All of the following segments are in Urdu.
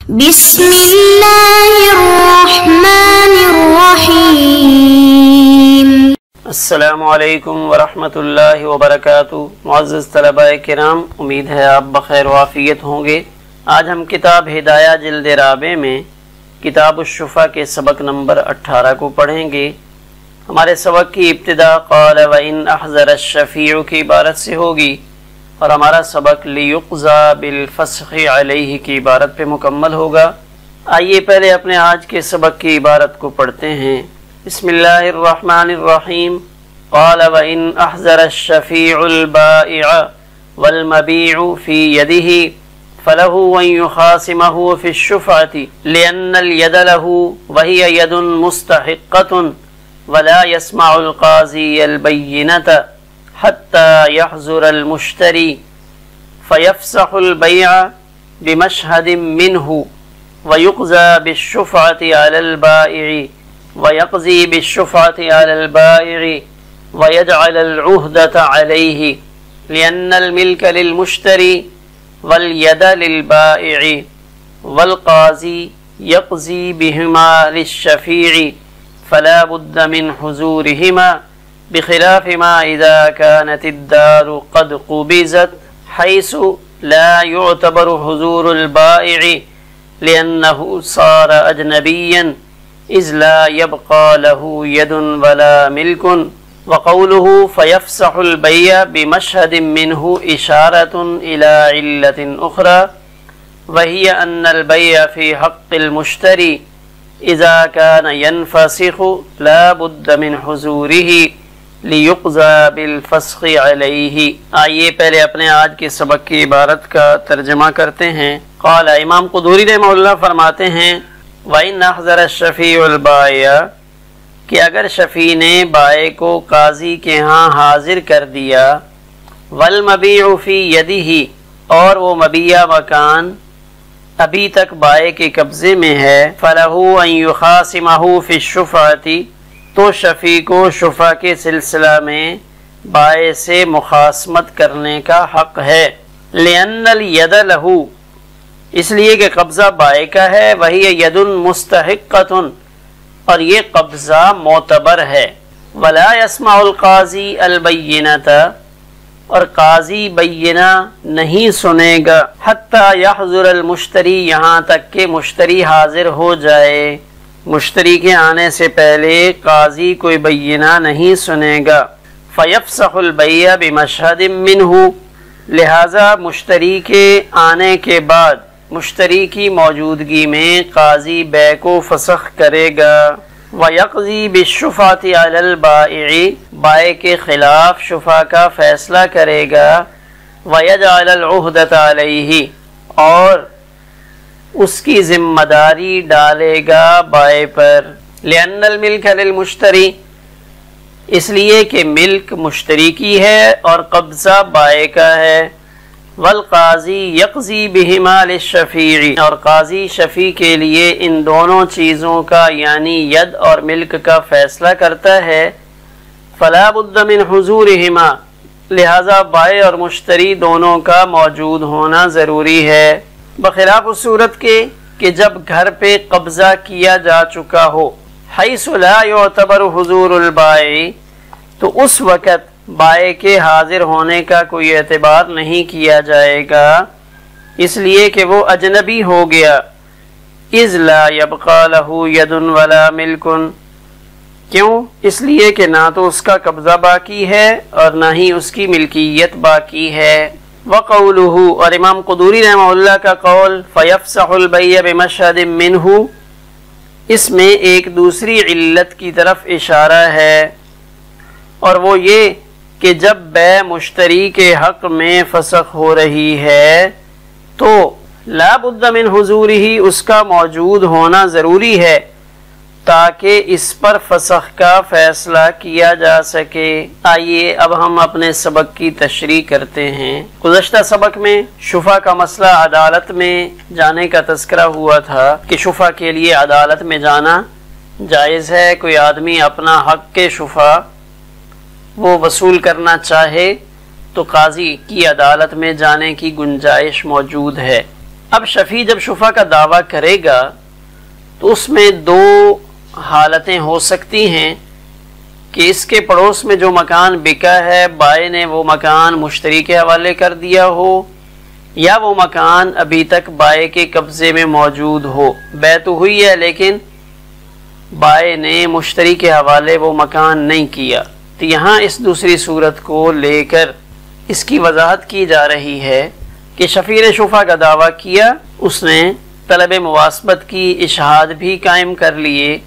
بسم اللہ الرحمن الرحیم۔ السلام علیکم ورحمۃ اللہ وبرکاتہ۔ معزز طلباء کرام، امید ہے آپ بخیر و عافیت ہوں گے۔ آج ہم کتاب ہدایہ جلد رابع میں کتاب الشفا کے سبق نمبر 18 کو پڑھیں گے۔ ہمارے سبق کی ابتدا قال وَإِنْ أَحْضَرَ الشَّفِيعُ کی عبارت سے ہوگی اور ہمارا سبق لِيُقْضَى بِالْفَسْخِ عَلَيْهِ کی عبارت پہ مکمل ہوگا۔ آئیے پہلے اپنے آج کے سبق کی عبارت کو پڑھتے ہیں۔ بسم اللہ الرحمن الرحیم۔ قال وَإِنْ أَحْضَرَ الشَّفِيعُ الْبَائِعَ وَالْمَبِيعُ فِي يَدِهِ فَلَهُ أَنْ يُخَاصِمَهُ فِي الشُّفْعَةِ لِأَنَّ الْيَدَ لَهُ وَهِيَ يَدٌ مُسْتَحِقَّةٌ وَلَا يَسْمَعُ الْقَاضِيَ الْبَيِّنَةَ حتى يحضر المشتري فيفسخ البيع بمشهد منه ويقضى بالشفعة على البائع ويقضي بالشفعة على البائع ويجعل العهدة عليه لأن الملك للمشتري واليد للبائع والقاضي يقضي بهما للشفيع فلا بد من حضورهما بخلاف ما إذا كانت الدار قد قبضت حيث لا يعتبر حضور البائع لأنه صار أجنبيا إذ لا يبقى له يد ولا ملك وقوله فيفسح البيع بمشهد منه إشارة إلى علة أخرى وهي أن البيع في حق المشتري إذا كان ينفسخ لا بد من حضوره لِيُقْضَى بِالْفَسْخِ عَلَيْهِ۔ آئیے پہلے اپنے آج کے سبق کی عبارت کا ترجمہ کرتے ہیں۔ قال امام قدوری رحمہ اللہ فرماتے ہیں وَإِنْ أَحْضَرَ الشَّفِيعُ الْبَائِعَ کہ اگر شفیع نے بائع کو قاضی کے ہاں حاضر کر دیا وَالْمَبِيعُ فِي يَدِهِ اور وہ مبیع مکان ابھی تک بائع کے قبضے میں ہے فَلَهُ أَنْ يُخَاصِمَهُ فِي الشُّفْعَةِ تو شفیع کو شفع کے سلسلہ میں بائع سے مخاصمت کرنے کا حق ہے لِأَنَّ الْيَدَ لَهُ اس لیے کہ قبضہ بائع کا ہے وَهِيَ يَدٌ مُسْتَحِقَّةٌ اور یہ قبضہ معتبر ہے وَلَا يَسْمَعُ الْقَاضِي الْبَيِّنَةَ اور قاضی بینہ نہیں سنے گا حَتَّى يَحْضُرَ الْمُشْتَرِي یہاں تک کہ مشتری حاضر ہو جائے۔ مشتری کے آنے سے پہلے قاضی کوئی بینہ نہیں سنے گا۔ فَيَفْسَخُ الْبَيْعَ بِمَشْهَدٍ مِّنْهُ لہذا مشتری کے آنے کے بعد مشتری کی موجودگی میں قاضی بیع کو فسخ کرے گا۔ وَيَقْضِي بِالشُّفْعَةِ عَلَى الْبَائِعِ بائع کے خلاف شفع کا فیصلہ کرے گا۔ وَيَجْعَلَ الْعُهْدَةَ عَلَيْهِ اور اس کی ذمہ داری ڈالے گا بائع پر۔ لِأَنَّ الْمِلْكَ لِلْمُشْتَرِي اس لیے کہ ملک مشتری کی ہے اور قبضہ بائع کا ہے۔ وَالْقَاضِي يَقْضِي بِهِمَا لِلشَّفِيعِ اور قاضی شفیع کے لیے ان دونوں چیزوں کا یعنی ید اور ملک کا فیصلہ کرتا ہے۔ فَلَا بُدَّ مِنْ حُضُورِهِمَا لہذا بائع اور مشتری دونوں کا موجود ہونا ضروری ہے، بخلاف اس صورت کے کہ جب گھر پہ قبضہ کیا جا چکا ہو۔ حیث لا یعتبر حضور البائع تو اس وقت بائع کے حاضر ہونے کا کوئی اعتبار نہیں کیا جائے گا اس لیے کہ وہ اجنبی ہو گیا۔ اذ لا یبقى له ید ولا ملک کیوں؟ اس لیے کہ نہ تو اس کا قبضہ باقی ہے اور نہ ہی اس کی ملکیت باقی ہے۔ وقولہ اور امام قدوری رحمہ اللہ کا قول فیفسح البیع بمشهد منہ اس میں ایک دوسری علت کی طرف اشارہ ہے اور وہ یہ کہ جب بیع مشتری کے حق میں فسخ ہو رہی ہے تو لا بد من حضورہ اس کا موجود ہونا ضروری ہے تاکہ اس پر فسخ کا فیصلہ کیا جا سکے۔ آئیے اب ہم اپنے سبق کی تشریح کرتے ہیں۔ گزشتہ سبق میں شفع کا مسئلہ عدالت میں جانے کا تذکرہ ہوا تھا کہ شفع کے لیے عدالت میں جانا جائز ہے۔ کوئی آدمی اپنا حق کے شفع وہ وصول کرنا چاہے تو قاضی کی عدالت میں جانے کی گنجائش موجود ہے۔ اب شفیع جب شفا کا دعویٰ کرے گا تو اس میں دو حالتیں ہو سکتی ہیں کہ اس کے پڑوس میں جو مکان بکا ہے بائع نے وہ مکان مشتری کے حوالے کر دیا ہو، یا وہ مکان ابھی تک بائع کے قبضے میں موجود ہو، بیع تو ہوئی ہے لیکن بائع نے مشتری کے حوالے وہ مکان نہیں کیا۔ تو یہاں اس دوسری صورت کو لے کر اس کی وضاحت کی جا رہی ہے کہ شفیع نے شفا کا دعویٰ کیا، اس نے طلب مواسبت کی، اشہاد بھی قائم کر لیے،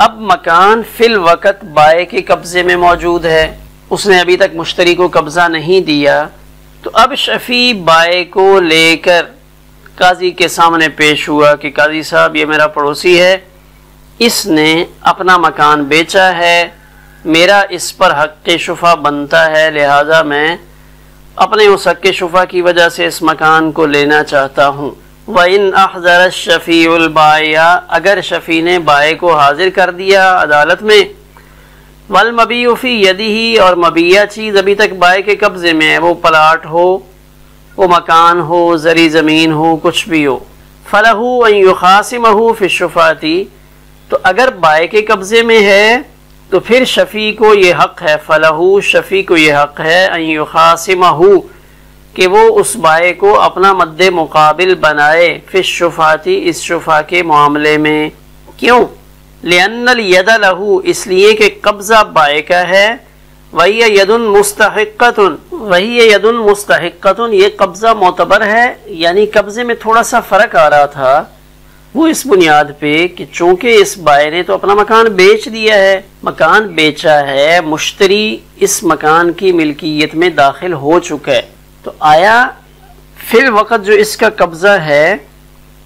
اب مکان فی الوقت بائع کے قبضے میں موجود ہے، اس نے ابھی تک مشتری کو قبضہ نہیں دیا، تو اب شفیع بائع کو لے کر قاضی کے سامنے پیش ہوا کہ قاضی صاحب یہ میرا پڑوسی ہے، اس نے اپنا مکان بیچا ہے، میرا اس پر حق شفا بنتا ہے، لہذا میں اپنے اس حق شفا کی وجہ سے اس مکان کو لینا چاہتا ہوں۔ وَإِنْ أَحْضَرَ الشَّفِيعُ الْبَائِعَ، اگر شفیع نے بائع کو حاضر کر دیا عدالت میں، وَالْمَبِيعُ فِي يَدِهِ، اور مبیع چیز ابھی تک بائع کے قبضے میں ہے، وہ پلاٹ ہو، وہ مکان ہو، زرعی زمین ہو، کچھ بھی ہو، فَلَهُ أَن يُخَاصِمَهُ فِي الشُّفَعَةِ، تو اگر بائع کے قبضے میں ہے تو پھر شفیع کو یہ حق ہے، فَلَهُ شفیع کو یہ حق ہے، أَن يُخَاصِمَهُ کہ وہ اس بائع کو اپنا مد مقابل بنائے، فی الشفاعتی اس شفا کے معاملے میں۔ کیوں؟ لأن الید لہو، اس لیے کہ قبضہ بائع کا ہے، وہی ید مستحقۃ، وہی ید مستحقۃ، یہ قبضہ معتبر ہے، یعنی قبضے میں تھوڑا سا فرق آ رہا تھا، وہ اس بنیاد پہ کہ چونکہ اس بائع نے تو اپنا مکان بیچ دیا ہے، مکان بیچا ہے، مشتری اس مکان کی ملکیت میں داخل ہو چکا ہے، تو آیا فی الوقت جو اس کا قبضہ ہے،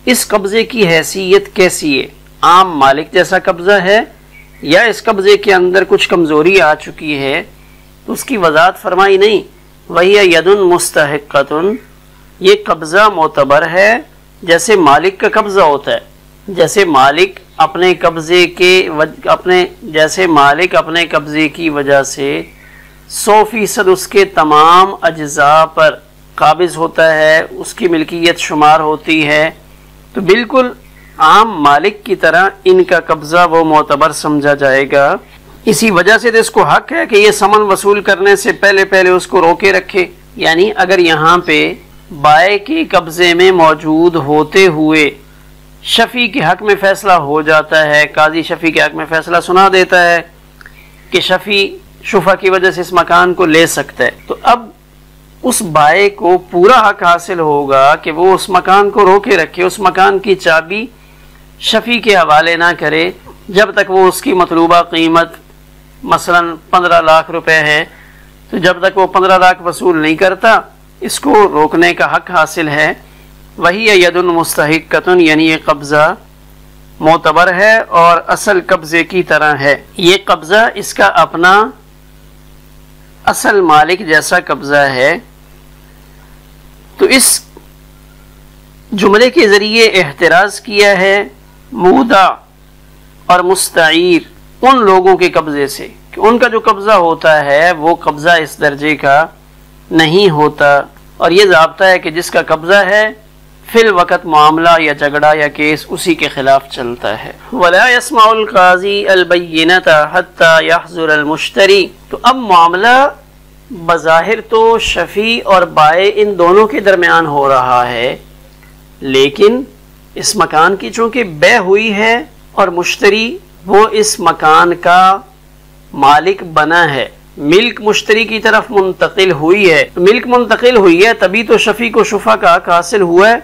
اس قبضے کی حیثیت کیسی ہے؟ عام مالک جیسا قبضہ ہے یا اس قبضے کے اندر کچھ کمزوری آ چکی ہے؟ تو اس کی وضاحت فرمائی نہیں، وہی ید مستحقۃ، یہ قبضہ معتبر ہے جیسے مالک کا قبضہ ہوتا ہے، جیسے مالک اپنے قبضے کی وجہ سے 100% اس کے تمام اجزاء پر قابض ہوتا ہے، اس کی ملکیت شمار ہوتی ہے، تو بالکل عام مالک کی طرح ان کا قبضہ وہ معتبر سمجھا جائے گا۔ اسی وجہ سے تو اس کو حق ہے کہ یہ سمن وصول کرنے سے پہلے اس کو روکے رکھے، یعنی اگر یہاں پہ بائع کے قبضے میں موجود ہوتے ہوئے شفیع کے حق میں فیصلہ ہو جاتا ہے، قاضی شفیع کے حق میں فیصلہ سنا دیتا ہے کہ شفیع شفا کی وجہ سے اس مکان کو لے سکتا ہے، تو اب اس بائع کو پورا حق حاصل ہوگا کہ وہ اس مکان کو روکے رکھے، اس مکان کی چابی شفیع کے حوالے نہ کرے جب تک وہ اس کی مطلوبہ قیمت مثلا 15 لاکھ روپے ہے، تو جب تک وہ 15 لاکھ وصول نہیں کرتا اس کو روکنے کا حق حاصل ہے۔ وہی ید مستحقۃ، یعنی یہ قبضہ معتبر ہے اور اصل قبضے کی طرح ہے، یہ قبضہ اس کا اپنا اصل مالک جیسا قبضہ ہے۔ تو اس جملے کے ذریعے احتراز کیا ہے مودع اور مستعیر ان لوگوں کے قبضے سے کہ ان کا جو قبضہ ہوتا ہے وہ قبضہ اس درجے کا نہیں ہوتا، اور یہ ضابطہ ہے کہ جس کا قبضہ ہے فی الوقت معاملہ یا جھگڑا یا کیس اسی کے خلاف چلتا ہے۔ وَلَا يَسْمَعُ الْقَاضِي الْبَيِّنَةَ حَتَّى يَحْضُرَ الْمُشْتَرِي، تو اب معاملہ بظاہر تو شفیع اور بائع ان دونوں کے درمیان ہو رہا ہے، لیکن اس مکان کی چونکہ بیع ہوئی ہے اور مشتری وہ اس مکان کا مالک بنا ہے، ملک مشتری کی طرف منتقل ہوئی ہے، ملک منتقل ہوئی ہے تبھی تو شفیع کو شفا کا حق حاصل ہوا ہے،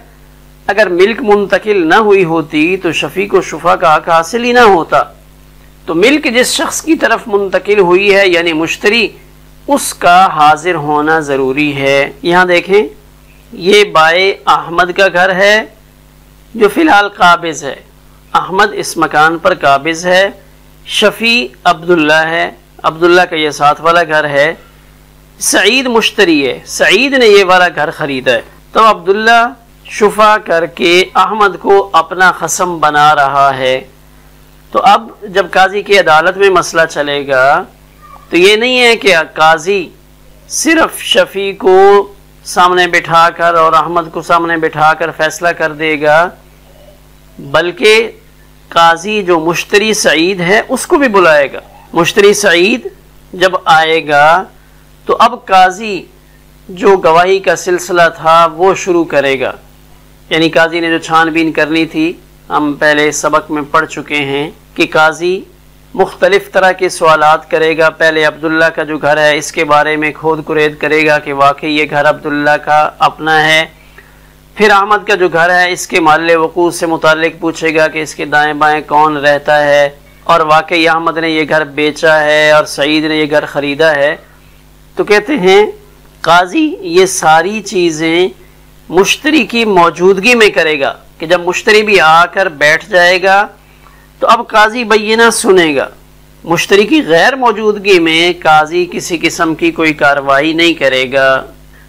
اگر ملک منتقل نہ ہوئی ہوتی تو شفیع کو شفا کا حق حاصل ہی نہ ہوتا۔ تو ملک جس شخص کی طرف منتقل ہوئی ہے یعنی مشتری، اس کا حاضر ہونا ضروری ہے۔ یہاں دیکھیں یہ بائع احمد کا گھر ہے جو فی الحال قابض ہے، احمد اس مکان پر قابض ہے، شفیع عبداللہ ہے، عبداللہ کا یہ ساتھ والا گھر ہے، سعید مشتری ہے، سعید نے یہ والا گھر خریدا ہے، تو عبداللہ شفا کر کے احمد کو اپنا خصم بنا رہا ہے۔ تو اب جب قاضی کی عدالت میں مسئلہ چلے گا تو یہ نہیں ہے کہ قاضی صرف شفیع کو سامنے بٹھا کر اور احمد کو سامنے بٹھا کر فیصلہ کر دے گا، بلکہ قاضی جو مشتری سعید ہے اس کو بھی بلائے گا۔ مشتری سعید جب آئے گا تو اب قاضی جو گواہی کا سلسلہ تھا وہ شروع کرے گا، یعنی قاضی نے جو چھان بین کرنی تھی، ہم پہلے سبق میں پڑھ چکے ہیں کہ قاضی مختلف طرح کے سوالات کرے گا۔ پہلے عبداللہ کا جو گھر ہے اس کے بارے میں کھود کرید کرے گا کہ واقعی یہ گھر عبداللہ کا اپنا ہے۔ پھر احمد کا جو گھر ہے اس کے محل وقوع سے متعلق پوچھے گا کہ اس کے دائیں بائیں کون رہتا ہے، اور واقعی احمد نے یہ گھر بیچا ہے اور سعید نے یہ گھر خریدا ہے۔ تو کہتے ہیں قاضی یہ ساری چیزیں مشتری کی موجودگی میں کرے گا، کہ جب مشتری بھی آ کر بیٹھ جائے گا تو اب قاضی بینہ سنے گا۔ مشتری کی غیر موجودگی میں قاضی کسی قسم کی کوئی کارروائی نہیں کرے گا۔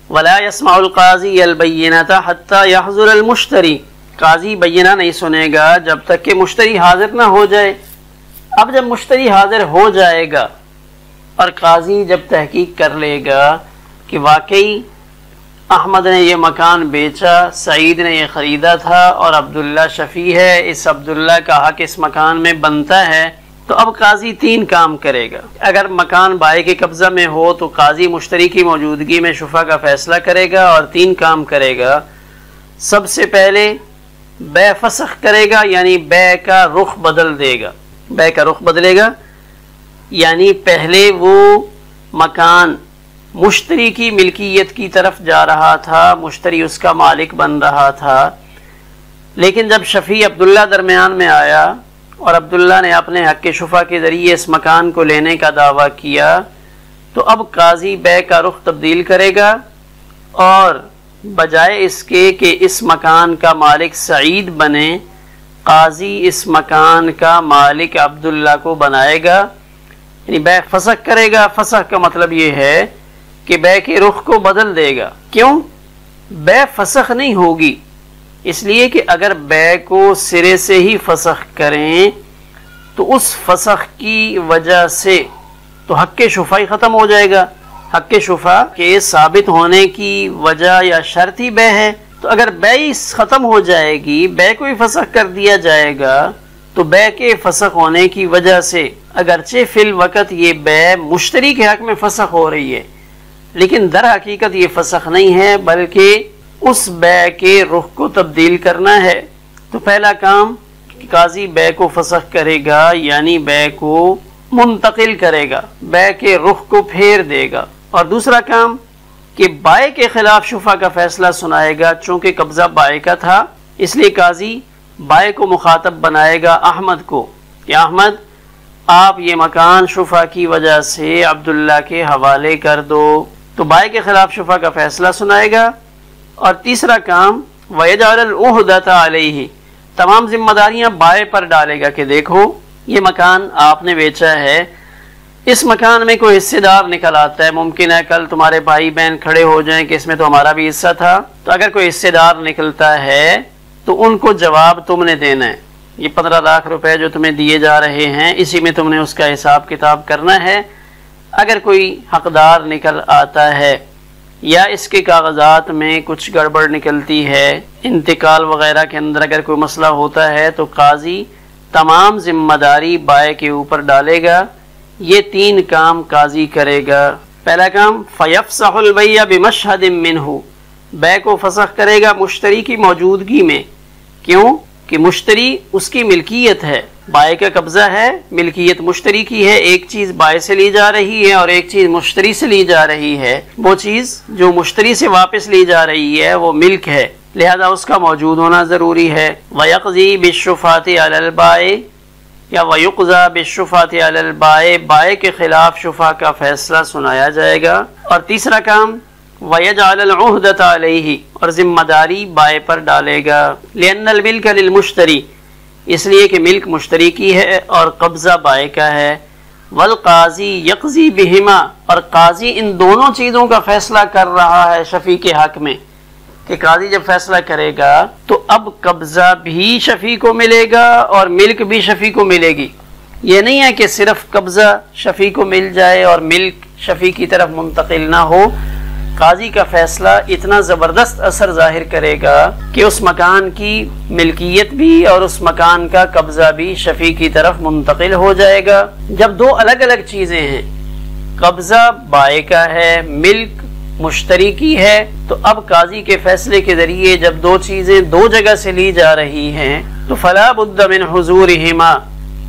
وَلَا يَسْمَعُ الْقَاضِيَ الْبَيِّنَةَ حَتَّى يَحْضُرَ الْمُشْتَرِي، قاضی بینہ نہیں سنے گا جب تک کہ مشتری حاضر نہ ہو جائے۔ اب جب مشتری حاضر ہو جائے گا اور قاضی جب تحقیق کر لے گا کہ واقعی احمد نے یہ مکان بیچا، سعید نے یہ خریدا تھا اور عبداللہ شفیع ہے، اس عبداللہ کا حق اس مکان میں بنتا ہے، تو اب قاضی 3 کام کرے گا۔ اگر مکان بائے کے قبضہ میں ہو تو قاضی مشتری کی موجودگی میں شفا کا فیصلہ کرے گا اور 3 کام کرے گا۔ سب سے پہلے بے فسخ کرے گا، یعنی بے کا رخ بدل دے گا۔ بے کا رخ بدلے گا یعنی پہلے وہ مکان مشتری کی ملکیت کی طرف جا رہا تھا، مشتری اس کا مالک بن رہا تھا، لیکن جب شفیع عبداللہ درمیان میں آیا اور عبداللہ نے اپنے حق شفا کے ذریعے اس مکان کو لینے کا دعویٰ کیا، تو اب قاضی بے کا رخ تبدیل کرے گا اور بجائے اس کے کہ اس مکان کا مالک سعید بنے، قاضی اس مکان کا مالک عبداللہ کو بنائے گا، یعنی بے فسخ کرے گا۔ فسخ کا مطلب یہ ہے کہ بے کے رخ کو بدل دے گا۔ کیوں؟ بے فسخ نہیں ہوگی، اس لیے کہ اگر بے کو سرے سے ہی فسخ کریں تو اس فسخ کی وجہ سے تو حق شفا ہی ختم ہو جائے گا۔ حق شفا کے ثابت ہونے کی وجہ یا شرط ہی بے ہے، تو اگر بے ہی ختم ہو جائے گی، بے کو ہی فسخ کر دیا جائے گا، تو بے کے فسخ ہونے کی وجہ سے اگرچہ فی الوقت یہ بے مشتری کے حق میں فسخ ہو رہی ہے، لیکن در حقیقت یہ فسخ نہیں ہے بلکہ اس بے کے رخ کو تبدیل کرنا ہے۔ تو پہلا کام قاضی بے کو فسخ کرے گا، یعنی بے کو منتقل کرے گا، بے کے رخ کو پھیر دے گا۔ اور دوسرا کام کہ بائے کے خلاف شفا کا فیصلہ سنائے گا، چونکہ قبضہ بائے کا تھا اس لیے قاضی بائے کو مخاطب بنائے گا احمد کو کہ احمد آپ یہ مکان شفا کی وجہ سے عبداللہ کے حوالے کر دو، تو بائے کے خلاف شفا کا فیصلہ سنائے گا۔ اور تیسرا کام وَيَجْعَلَ الْعُهْدَةَ عَلَيْهِ، تمام ذمہ داریاں بائے پر ڈالے گا کہ دیکھو یہ مکان آپ نے بیچا ہے، اس مکان میں کوئی حصے دار نکل آتا ہے، ممکن ہے کل تمہارے بھائی بہن کھڑے ہو جائیں کہ اس میں تو ہمارا بھی حصہ تھا، تو اگر کوئی حصے دار نکلتا ہے تو ان کو جواب تم نے دینا ہے۔ یہ 15 لاکھ روپے جو تمہیں دیے جا رہے ہیں اسی میں تم نے اس کا حساب کتاب کرنا ہے۔ اگر کوئی حقدار نکل آتا ہے یا اس کے کاغذات میں کچھ گڑبڑ نکلتی ہے، انتقال وغیرہ کے اندر اگر کوئی مسئلہ ہوتا ہے تو قاضی تمام ذمہ داری بائے کے اوپر ڈالے گا۔ یہ 3 کام قاضی کرے گا۔ پہلا کام فَيَفْسَحُ الْبَيْعَ بِمَشْهَدٍ مِّنْهُ، بے کو فسخ کرے گا مشتری کی موجودگی میں۔ کیوں؟ کہ مشتری اس کی ملکیت ہے، بائے کا قبضہ ہے، ملکیت مشتری کی ہے، ایک چیز بائے سے لی جا رہی ہے اور ایک چیز مشتری سے لی جا رہی ہے، وہ چیز جو مشتری سے واپس لی جا رہی ہے وہ ملک ہے، لہذا اس کا موجود ہونا ضروری ہے۔ وَيَقْضِي بِالشُّفَاةِ عَلَى الْبَائِعِ یا وَيُقْضَى بِالشُّفَاةِ عَلَى الْبَائِعِ، بائے کے خلاف شفا کا فیصلہ سنایا جائے گا۔ اور تیسرا کام وَيَجْعَلَ الْعُهْدَةَ عَلَيْهِ، اور ذمہ داری بائے پر ڈالے گا۔ لِأَنَّ الْمِلْكَ لِلْمُشْتَرِي، اس لیے کہ ملک مشتری کی ہے اور قبضہ بائے کا ہے۔ وَالْقَاضِي يَقْضِي بِهِمَا، اور قاضی ان دونوں چیزوں کا فیصلہ کر رہا ہے شفیع کے حق میں، کہ قاضی جب فیصلہ کرے گا تو اب قبضہ بھی شفیع کو ملے گا اور ملک بھی شفیع کو ملے گی۔ یہ نہیں ہے کہ صرف قبضہ شفیع کو مل جائے اور ملک شفیع کی طرف منتقل نہ ہو، قاضی کا فیصلہ اتنا زبردست اثر ظاہر کرے گا کہ اس مکان کی ملکیت بھی اور اس مکان کا قبضہ بھی شفیع کی طرف منتقل ہو جائے گا۔ جب دو الگ الگ چیزیں ہیں، قبضہ بائع کا ہے، ملک مشتری کی ہے، تو اب قاضی کے فیصلے کے ذریعے جب دو چیزیں دو جگہ سے لی جا رہی ہیں تو فلا بد من حضورہما،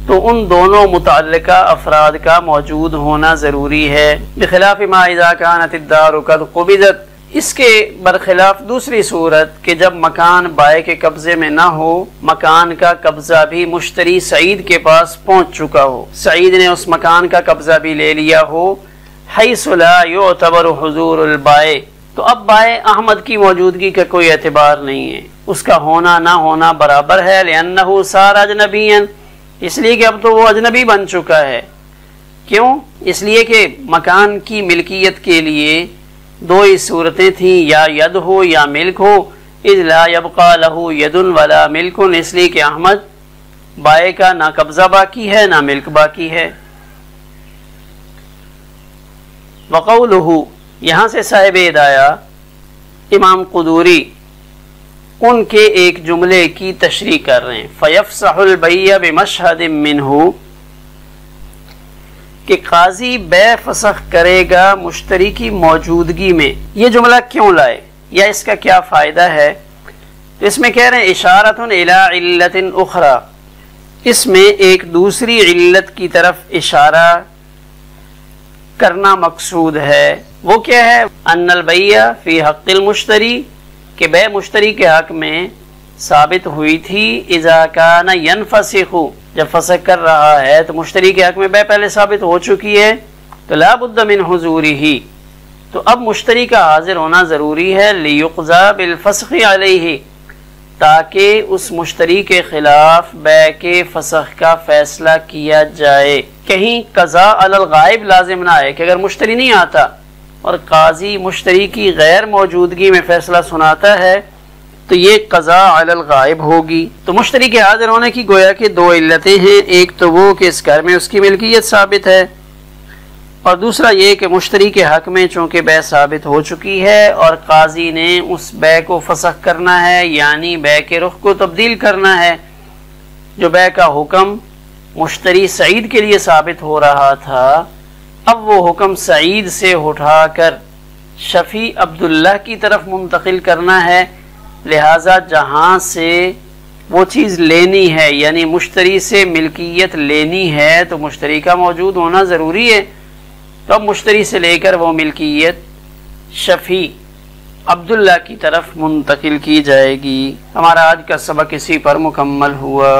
تو ان دونوں متعلقہ افراد کا موجود ہونا ضروری ہے۔ بخلاف ما اذا كانت الدار قد قبضت، اس کے برخلاف دوسری صورت کہ جب مکان بائع کے قبضے میں نہ ہو، مکان کا قبضہ بھی مشتری سعید کے پاس پہنچ چکا ہو، سعید نے اس مکان کا قبضہ بھی لے لیا ہو، حیث لا یعتبر حضور البائع، تو اب بائع احمد کی موجودگی کا کوئی اعتبار نہیں ہے، اس کا ہونا نہ ہونا برابر ہے، لأنہ صار اجنبیا، اس لیے کہ اب تو وہ اجنبی بن چکا ہے۔ کیوں؟ اس لیے کہ مکان کی ملکیت کے لیے دو ہی صورتیں تھیں، یا ید ہو یا ملک ہو، اذ لا یبقى له ید ولا ملک، اس لیے کہ احمد بائع کا نہ قبضہ باقی ہے نہ ملک باقی ہے۔ وقولہ، یہاں سے صاحب ہدایہ امام قدوری ان کے ایک جملے کی تشریح کر رہے ہیں، فَيَفْسَحُ الْبَيْعَ بِمَشْهَدٍ مِّنْهُ، کہ قاضی بے فسخ کرے گا مشتری کی موجودگی میں۔ یہ جملہ کیوں لائے یا اس کا کیا فائدہ ہے؟ تو اس میں کہہ رہے ہیں اشارۃ الی علت اخری، اس میں ایک دوسری علت کی طرف اشارہ کرنا مقصود ہے۔ وہ کیا ہے؟ ان البیع فی حق المشتری، کہ بے مشتری کے حق میں ثابت ہوئی تھی اذا کان ینفسخ، جب فسخ کر رہا ہے تو مشتری کے حق میں بے پہلے ثابت ہو چکی ہے، تو لا بد من حضورہ، تو اب مشتری کا حاضر ہونا ضروری ہے، لیقضى بالفسخ علیہ، تاکہ اس مشتری کے خلاف بے کے فسخ کا فیصلہ کیا جائے۔ کہیں قضاء علی الغائب لازم نہ ہے کہ اگر مشتری نہیں آتا اور قاضی مشتری کی غیر موجودگی میں فیصلہ سناتا ہے تو یہ قضاء علی الغائب ہوگی۔ تو مشتری کے حاضر ہونے کی گویا کہ دو علتیں ہیں، ایک تو وہ کہ اس گھر میں اس کی ملکیت ثابت ہے، اور دوسرا یہ کہ مشتری کے حق میں چونکہ بے ثابت ہو چکی ہے اور قاضی نے اس بے کو فسخ کرنا ہے، یعنی بے کے رخ کو تبدیل کرنا ہے۔ جو بے کا حکم مشتری سعید کے لیے ثابت ہو رہا تھا، اب وہ حکم سعید سے اٹھا کر شفیع عبداللہ کی طرف منتقل کرنا ہے، لہٰذا جہاں سے وہ چیز لینی ہے یعنی مشتری سے ملکیت لینی ہے تو مشتری کا موجود ہونا ضروری ہے، تو اب مشتری سے لے کر وہ ملکیت شفیع عبداللہ کی طرف منتقل کی جائے گی۔ ہمارا آج کا سبق اسی پر مکمل ہوا۔